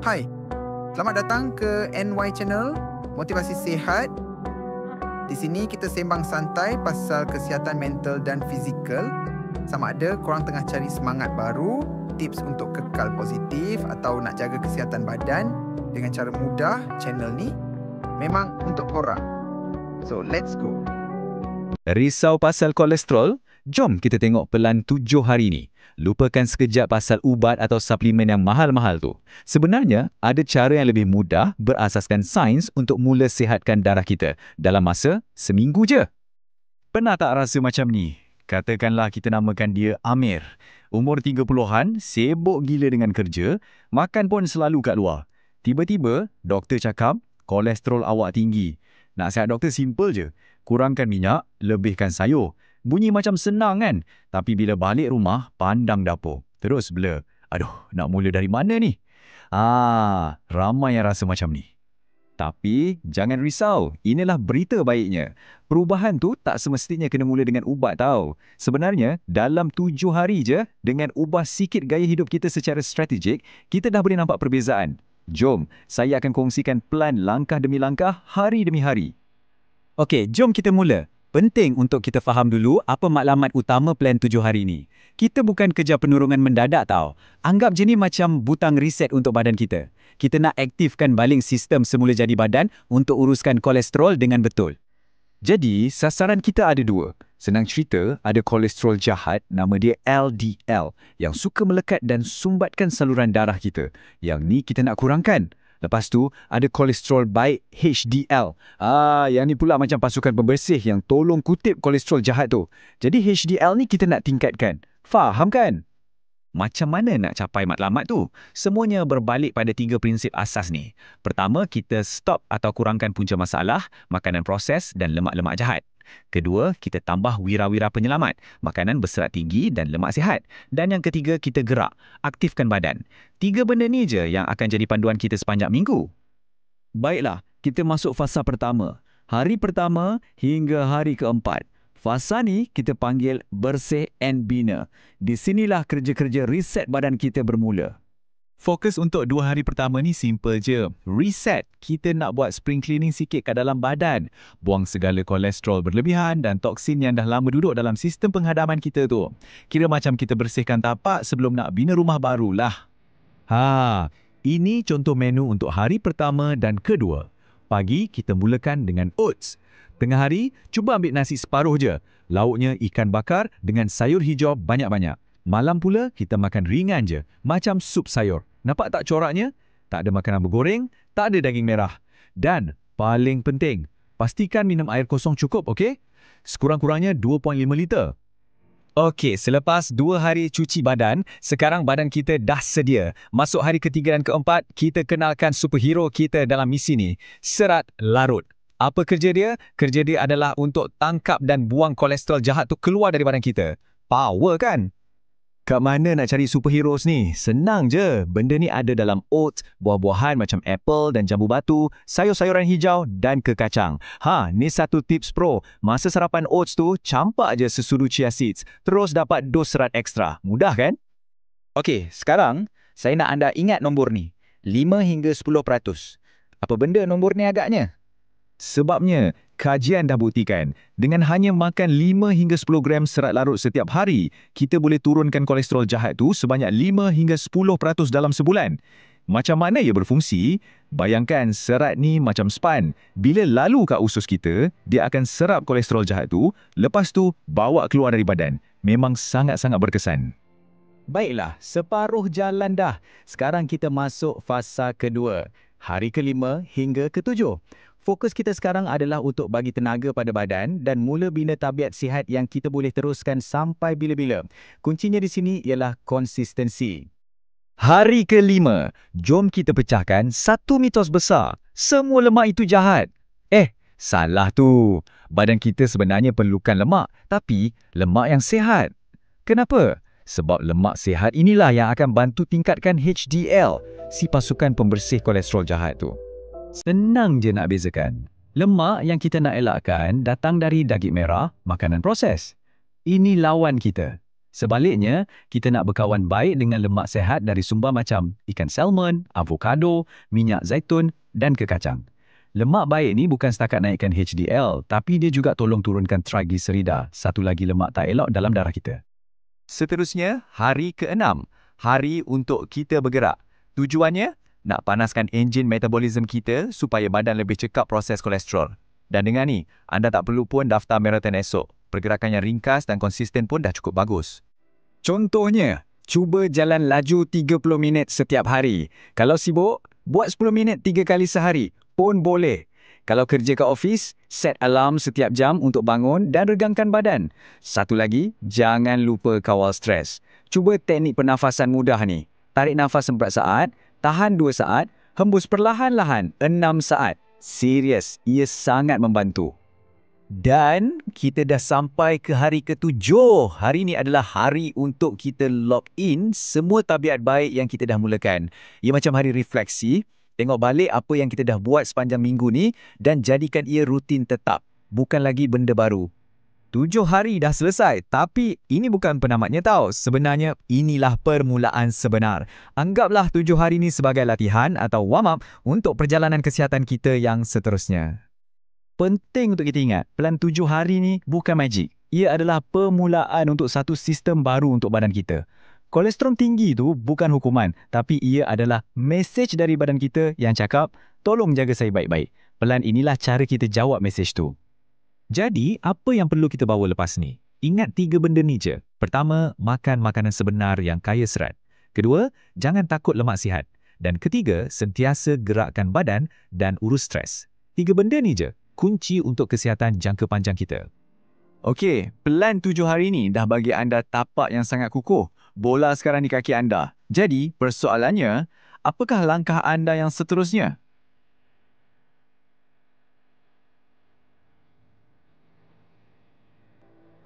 Hai, selamat datang ke NY Channel, Motivasi Sihat. Di sini kita sembang santai pasal kesihatan mental dan fizikal. Sama ada korang tengah cari semangat baru, tips untuk kekal positif atau nak jaga kesihatan badan dengan cara mudah, channel ni memang untuk korang. So, let's go. Risau pasal kolesterol? Jom kita tengok pelan 7 hari ni. Lupakan sekejap pasal ubat atau suplemen yang mahal-mahal tu. Sebenarnya, ada cara yang lebih mudah berasaskan sains untuk mula sihatkan darah kita dalam masa seminggu je. Pernah tak rasa macam ni? Katakanlah kita namakan dia Amir. Umur 30-an, sibuk gila dengan kerja, makan pun selalu kat luar. Tiba-tiba, doktor cakap, kolesterol awak tinggi. Nasihat doktor simple je. Kurangkan minyak, lebihkan sayur. Bunyi macam senang kan? Tapi bila balik rumah, pandang dapur. Terus blur. Aduh, nak mula dari mana ni? Ramai yang rasa macam ni. Tapi, jangan risau. Inilah berita baiknya. Perubahan tu tak semestinya kena mula dengan ubat tau. Sebenarnya, dalam 7 hari je, dengan ubah sikit gaya hidup kita secara strategik, kita dah boleh nampak perbezaan. Jom, saya akan kongsikan plan langkah demi langkah, hari demi hari. Okey, jom kita mula. Penting untuk kita faham dulu apa maklumat utama plan 7 hari ni. Kita bukan kejar penurungan mendadak tau. Anggap je ni macam butang reset untuk badan kita. Kita nak aktifkan balik sistem semula jadi badan untuk uruskan kolesterol dengan betul. Jadi, sasaran kita ada 2. Senang cerita, ada kolesterol jahat, nama dia LDL, yang suka melekat dan sumbatkan saluran darah kita. Yang ni kita nak kurangkan. Lepas tu, ada kolesterol baik HDL. Yang ni pula macam pasukan pembersih yang tolong kutip kolesterol jahat tu. Jadi HDL ni kita nak tingkatkan. Faham kan? Macam mana nak capai matlamat tu? Semuanya berbalik pada 3 prinsip asas ni. Pertama, kita stop atau kurangkan punca masalah, makanan proses dan lemak-lemak jahat. Kedua, kita tambah wira-wira penyelamat, makanan berserat tinggi dan lemak sihat. Dan yang ketiga, kita gerak, aktifkan badan. 3 benda ni je yang akan jadi panduan kita sepanjang minggu. Baiklah, kita masuk fasa pertama. Hari pertama hingga hari keempat. Fasa ni kita panggil bersih and bina. Di sinilah kerja-kerja reset badan kita bermula. Fokus untuk 2 hari pertama ni simple je. Reset. Kita nak buat spring cleaning sikit kat dalam badan. Buang segala kolesterol berlebihan dan toksin yang dah lama duduk dalam sistem penghadaman kita tu. Kira macam kita bersihkan tapak sebelum nak bina rumah barulah. Ini contoh menu untuk hari pertama dan kedua. Pagi kita mulakan dengan oats. Tengah hari, cuba ambil nasi separuh je. Lauknya ikan bakar dengan sayur hijau banyak-banyak. Malam pula, kita makan ringan je, macam sup sayur. Nampak tak coraknya? Tak ada makanan bergoreng, tak ada daging merah. Dan, paling penting, pastikan minum air kosong cukup, okey? Sekurang-kurangnya 2.5 liter. Okey, selepas 2 hari cuci badan, sekarang badan kita dah sedia. Masuk hari ketiga dan keempat, kita kenalkan superhero kita dalam misi ni, serat larut. Apa kerja dia? Kerja dia adalah untuk tangkap dan buang kolesterol jahat tu keluar dari badan kita. Power kan? Kat mana nak cari superheroes ni? Senang je. Benda ni ada dalam oats, buah-buahan macam apple dan jambu batu, sayur-sayuran hijau dan kekacang. Ni satu tips pro. Masa sarapan oats tu, campak je sesudu chia seeds. Terus dapat dos serat ekstra. Mudah kan? Okey, sekarang saya nak anda ingat nombor ni. 5 hingga 10%. Apa benda nombor ni agaknya? Sebabnya, kajian dah buktikan, dengan hanya makan 5 hingga 10 gram serat larut setiap hari, kita boleh turunkan kolesterol jahat tu sebanyak 5 hingga 10% dalam sebulan. Macam mana ia berfungsi? Bayangkan serat ni macam span. Bila lalu kat usus kita, dia akan serap kolesterol jahat tu, lepas tu bawa keluar dari badan. Memang sangat-sangat berkesan. Baiklah, separuh jalan dah. Sekarang kita masuk fasa kedua. Hari ke-5 hingga ke-7. Fokus kita sekarang adalah untuk bagi tenaga pada badan dan mula bina tabiat sihat yang kita boleh teruskan sampai bila-bila. Kuncinya di sini ialah konsistensi. Hari ke-5, jom kita pecahkan satu mitos besar. Semua lemak itu jahat. Salah tu. Badan kita sebenarnya perlukan lemak, tapi lemak yang sihat. Kenapa? Sebab lemak sihat inilah yang akan bantu tingkatkan HDL, si pasukan pembersih kolesterol jahat tu. Senang je nak bezakan. Lemak yang kita nak elakkan datang dari daging merah, makanan proses. Ini lawan kita. Sebaliknya, kita nak berkawan baik dengan lemak sihat dari sumber macam ikan salmon, avokado, minyak zaitun dan kekacang. Lemak baik ni bukan setakat naikkan HDL, tapi dia juga tolong turunkan triglycerida, satu lagi lemak tak elok dalam darah kita. Seterusnya, hari ke-6. Hari untuk kita bergerak. Tujuannya, nak panaskan enjin metabolisme kita supaya badan lebih cekap proses kolesterol. Dan dengan ni, anda tak perlu pun daftar maraton esok. Pergerakan yang ringkas dan konsisten pun dah cukup bagus. Contohnya, cuba jalan laju 30 minit setiap hari. Kalau sibuk, buat 10 minit 3 kali sehari pun boleh. Kalau kerja kat ofis, set alarm setiap jam untuk bangun dan regangkan badan. Satu lagi, jangan lupa kawal stres. Cuba teknik pernafasan mudah ni. Tarik nafas 4 saat, tahan 2 saat, hembus perlahan-lahan 6 saat. Serius, ia sangat membantu. Dan kita dah sampai ke hari ke-7. Hari ni adalah hari untuk kita lock in semua tabiat baik yang kita dah mulakan. Ia macam hari refleksi, tengok balik apa yang kita dah buat sepanjang minggu ni dan jadikan ia rutin tetap, bukan lagi benda baru. 7 hari dah selesai, tapi ini bukan penamatnya tau. Sebenarnya inilah permulaan sebenar. Anggaplah 7 hari ni sebagai latihan atau warm up untuk perjalanan kesihatan kita yang seterusnya. Penting untuk kita ingat, pelan 7 hari ni bukan magic. Ia adalah permulaan untuk satu sistem baru untuk badan kita. Kolesterol tinggi tu bukan hukuman, tapi ia adalah mesej dari badan kita yang cakap, tolong jaga saya baik-baik. Pelan inilah cara kita jawab mesej tu. Jadi, apa yang perlu kita bawa lepas ni? Ingat 3 benda ni je. Pertama, makan makanan sebenar yang kaya serat. Kedua, jangan takut lemak sihat. Dan ketiga, sentiasa gerakkan badan dan urus stres. 3 benda ni je kunci untuk kesihatan jangka panjang kita. Okey, pelan 7 hari ni dah bagi anda tapak yang sangat kukuh. Bola sekarang di kaki anda. Jadi, persoalannya, apakah langkah anda yang seterusnya?